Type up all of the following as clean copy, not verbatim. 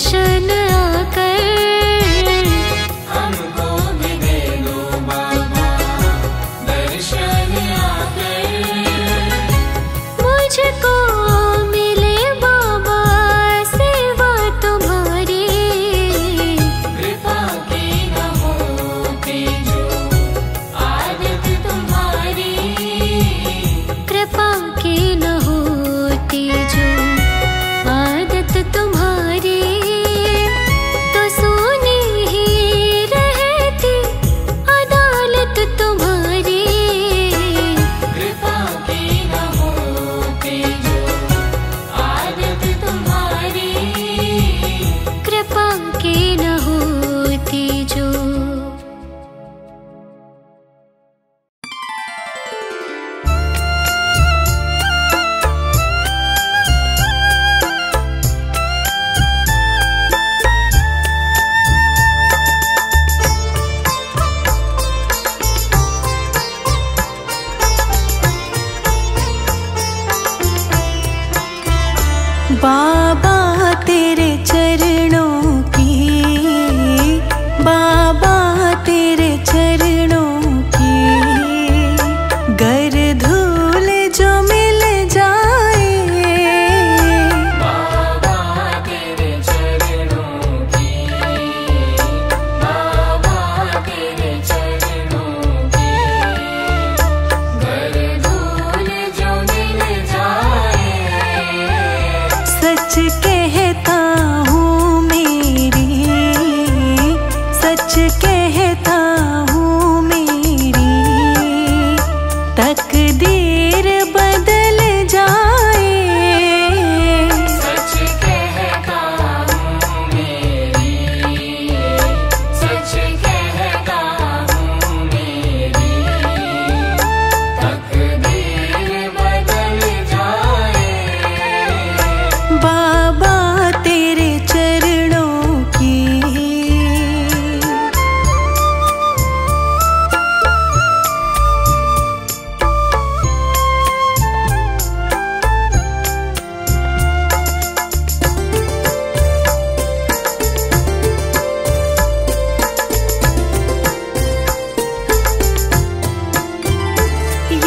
दर्शन आकर हमको भी दे दो बाबा दर्शन आकर। मुझको मिले बाबा सेवा तुम्हारी, कृपा की न होती जो आदत तुम्हारी, कृपा की न होती जो आदत तुम्हारी, तो सोनी ही रहती अदालत तुम्हारी। कृपा की न होती जो आदत तुम्हारी, कृपा की न होती जो। बाबा तेरे चरणों की, बाबा तेरे चरणों की, गर धूल जो मिल जाए। बाबा तेरे चरणों की, बाबा तेरे चरणों की, गर धूल जो मिल जाए। सच कहता हूँ मेरी, सच कहता हूँ मेरी, तकदीर बदल जाए। सच कहता हूँ मेरी, सच कहता हूँ मेरी, तकदीर बदल जाए। बाबा तेरे चरणों की।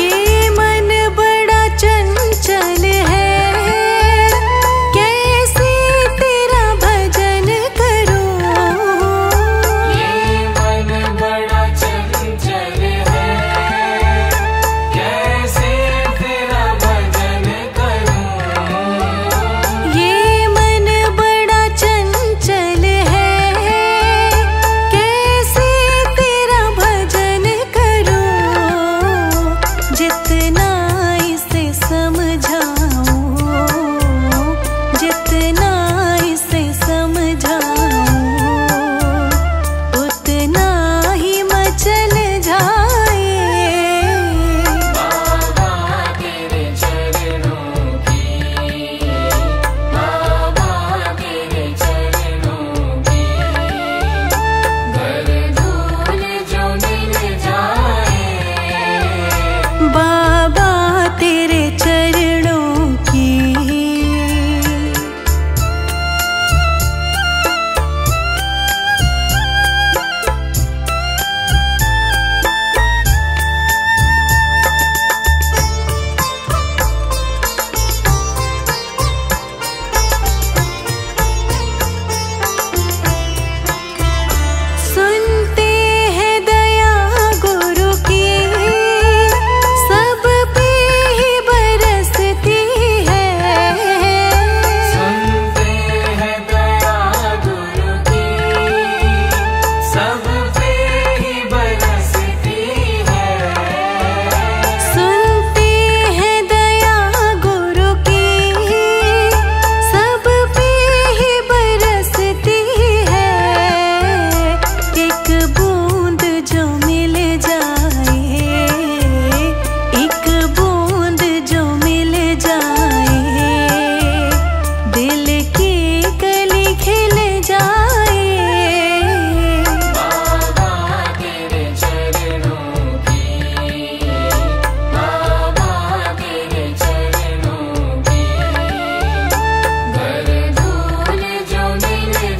ये मन बड़ा चंचल है, कैसे तेरा भजन करूं। ये मन बड़ा चंचल है, कैसे तेरा भजन करूं। ये मन बड़ा चंचल है, कैसे तेरा भजन करूं। जितना इसे समझाऊं, जितना इसे समझाऊं, उतना ही मचल जाए। बाबा तेरे चरणों की, बाबा तेरे चरणों की, गर धूल जो मिल जाए। बाबा तेरे चरणों की। सुनते हैं दया गुरु की, सब पे ही बरसती है। सुनते हैं दया गुरु की, सब पे ही बरसती है। सुनते हैं दया गुरु की, सब पे ही बरसती है। एक बूंद जो मिल जाए, एक बूंद जो मिल जाए, दिल की कली खिल जाए। बाबा तेरे चरणों की, बाबा तेरे चरणों की, गर धूल जो मिल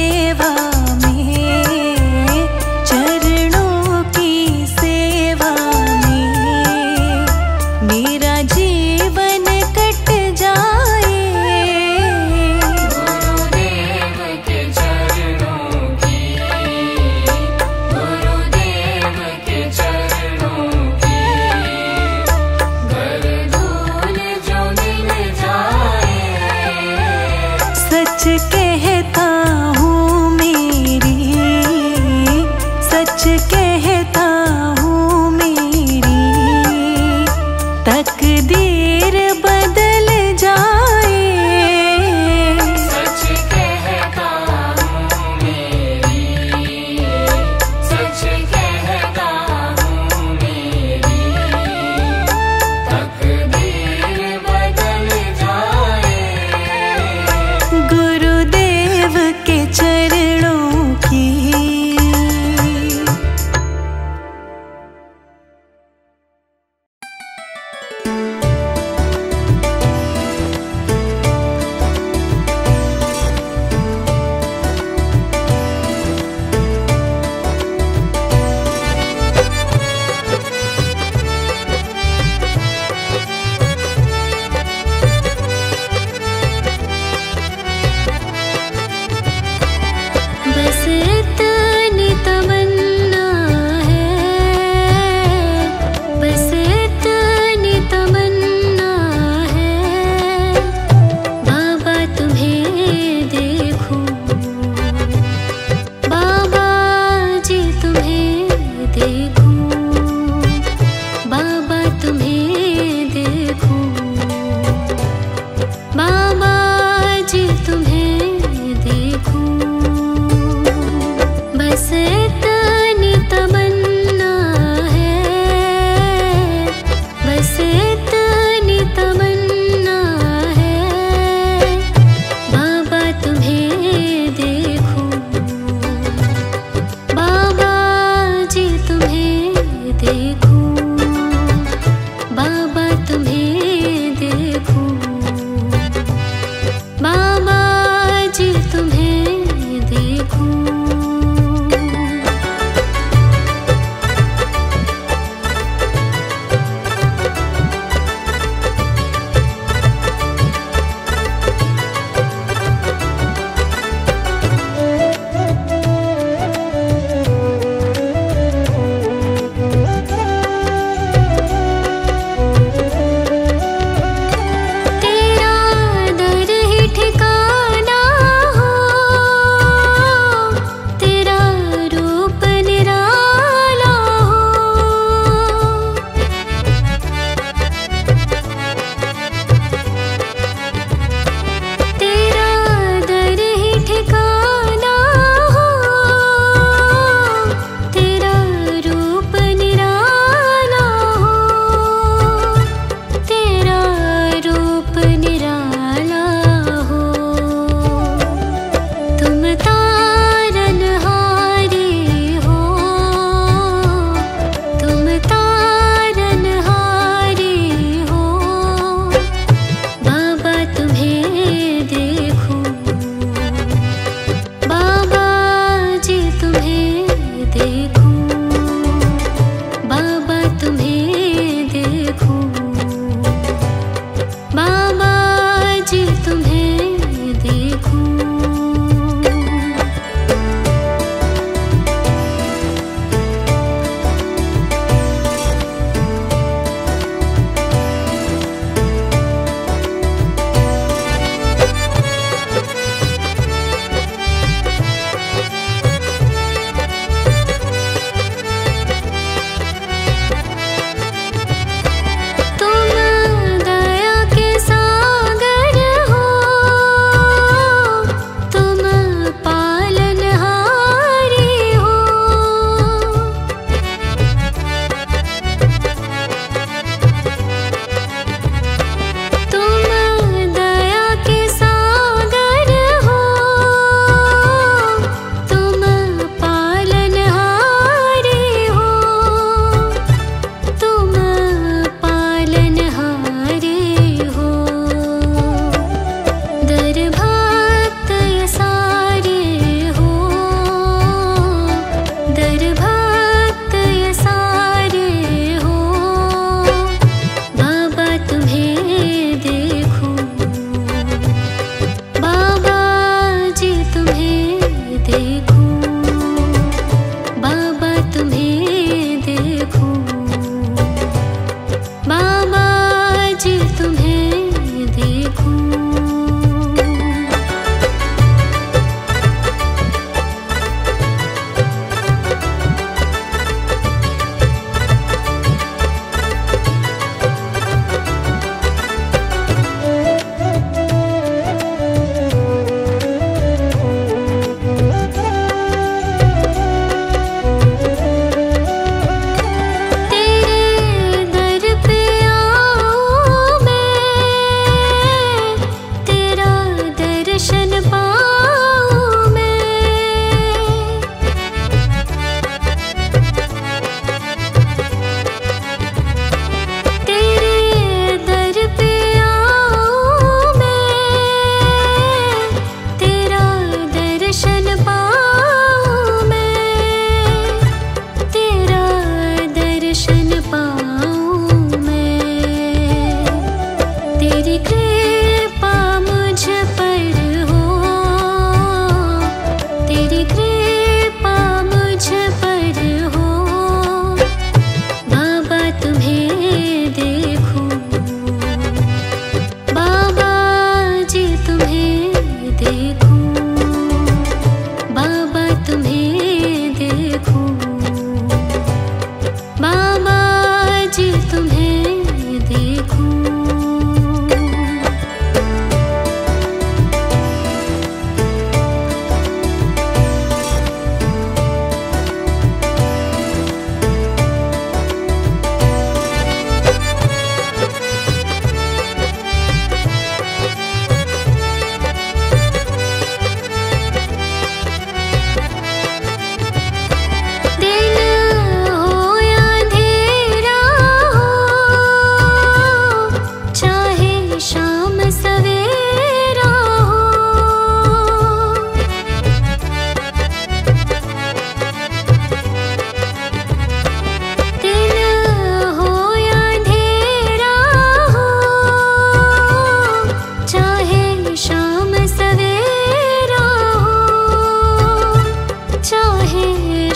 सेवा में, चरणों की सेवा में मेरा जीवन कट जाए। गुरुदेव के चरणों की, गुरुदेव के चरणों की धूल जो मिल जाए। सच कहता हूँ मैं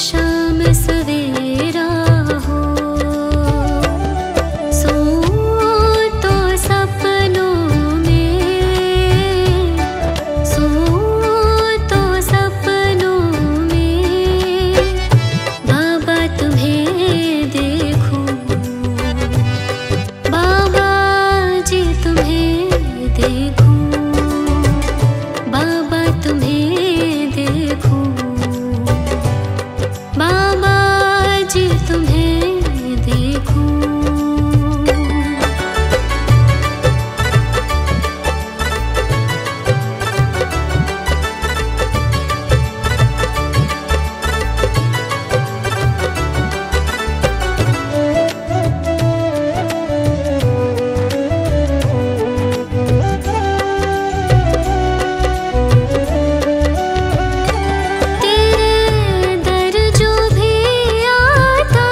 शाम सवेरा हो, सो तो सपनों में, सो तो सपनों में बाबा तुम्हें देखूं, बाबा जी तुम्हें देखूं, बाबा तुम्हें देखूं, बाबा जी तुम्हें देखूं। तेरे दर जो भी आता,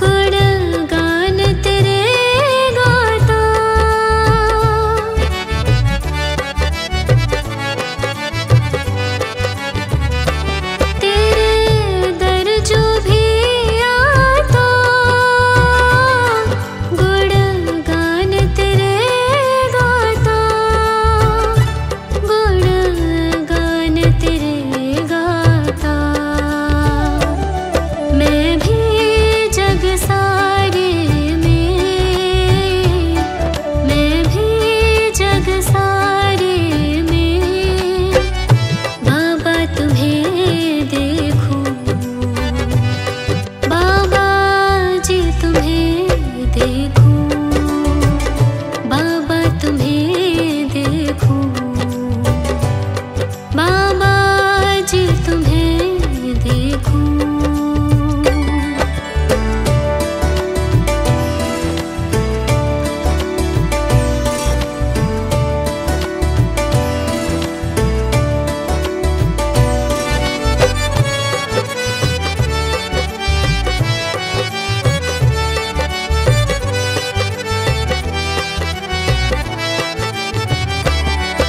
गुणगान तेरे गाता, तेरे दर जो भी आता, गुणगान तेरे गाता, गुणगान तेरे गाता। मैं भी जग सारे में, मैं भी जग सारे में बाबा तुम्हें देखूं, बाबा जी तुम्हें देखूं, बाबा तुम्हें देखूं, बाबा जी तुम्हें देखूं।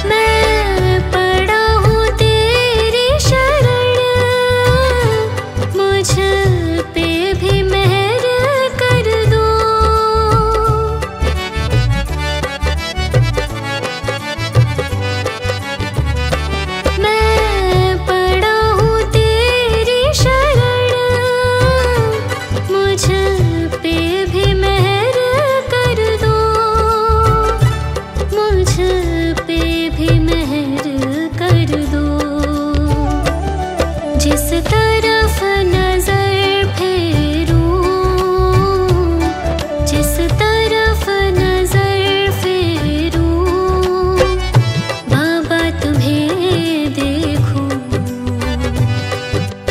मैं पड़ा हूँ तेरी शरण, मुझ पे भी मेहर कर दो। मैं पड़ा हूँ तेरी शरण, मुझ पे भी मेहर कर दो, मुझ पे भी मेहर कर दो। जिस तरफ नजर फेरूं, जिस तरफ नजर फेरूं बाबा तुम्हें देखूं,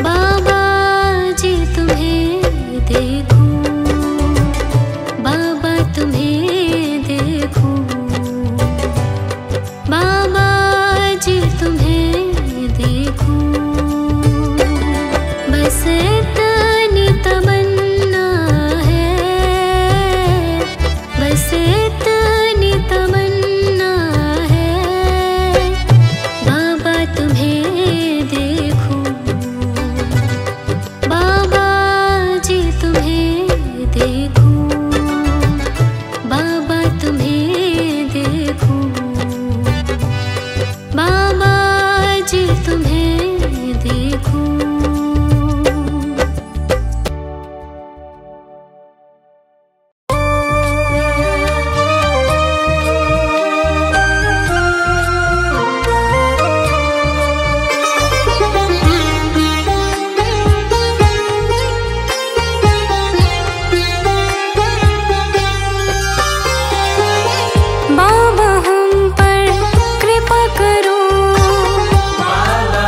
बाबा जी तुम्हें देखूं, बाबा तुम्हें देखूं, बाबा जी तुम्हें देखूं। बस इतनी तमन्ना है, बस इतनी तमन्ना है बाबा तुम्हें देखूं, बाबा जी तुम्हें देखूं, बाबा तुम्हें देखूं, बाबा जी तुम्हें देखूं। बाबा हम पर कृपा करो, बाबा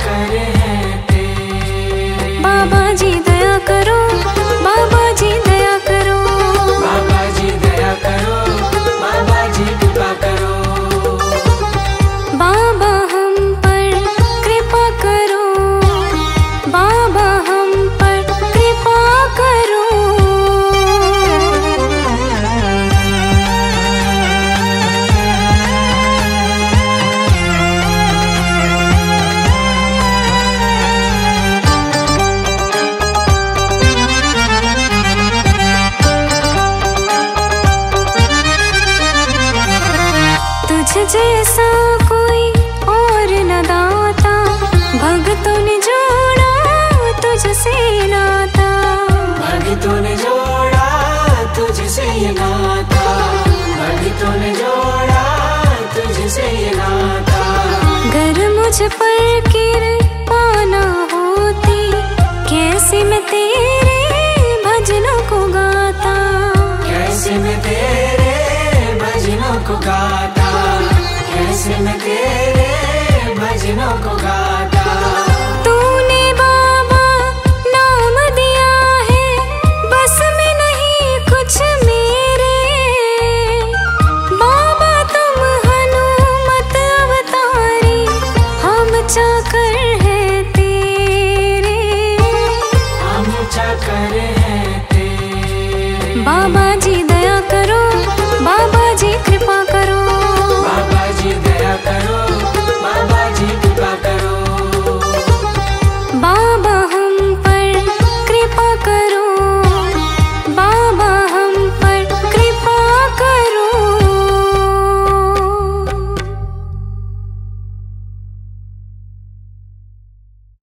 करे हैं तेरे। बाबा जी दया करो, बाबा जी दया करो, बाबा जी दया करो, बाबा जी कृपा करो। बाबा हम पर कृपा करो, बाबा हम पर कृपा करो। तुझ जैसा कोई और न दाता, भक्तों ने जोड़ा तुझसे नाता, भक्तों ने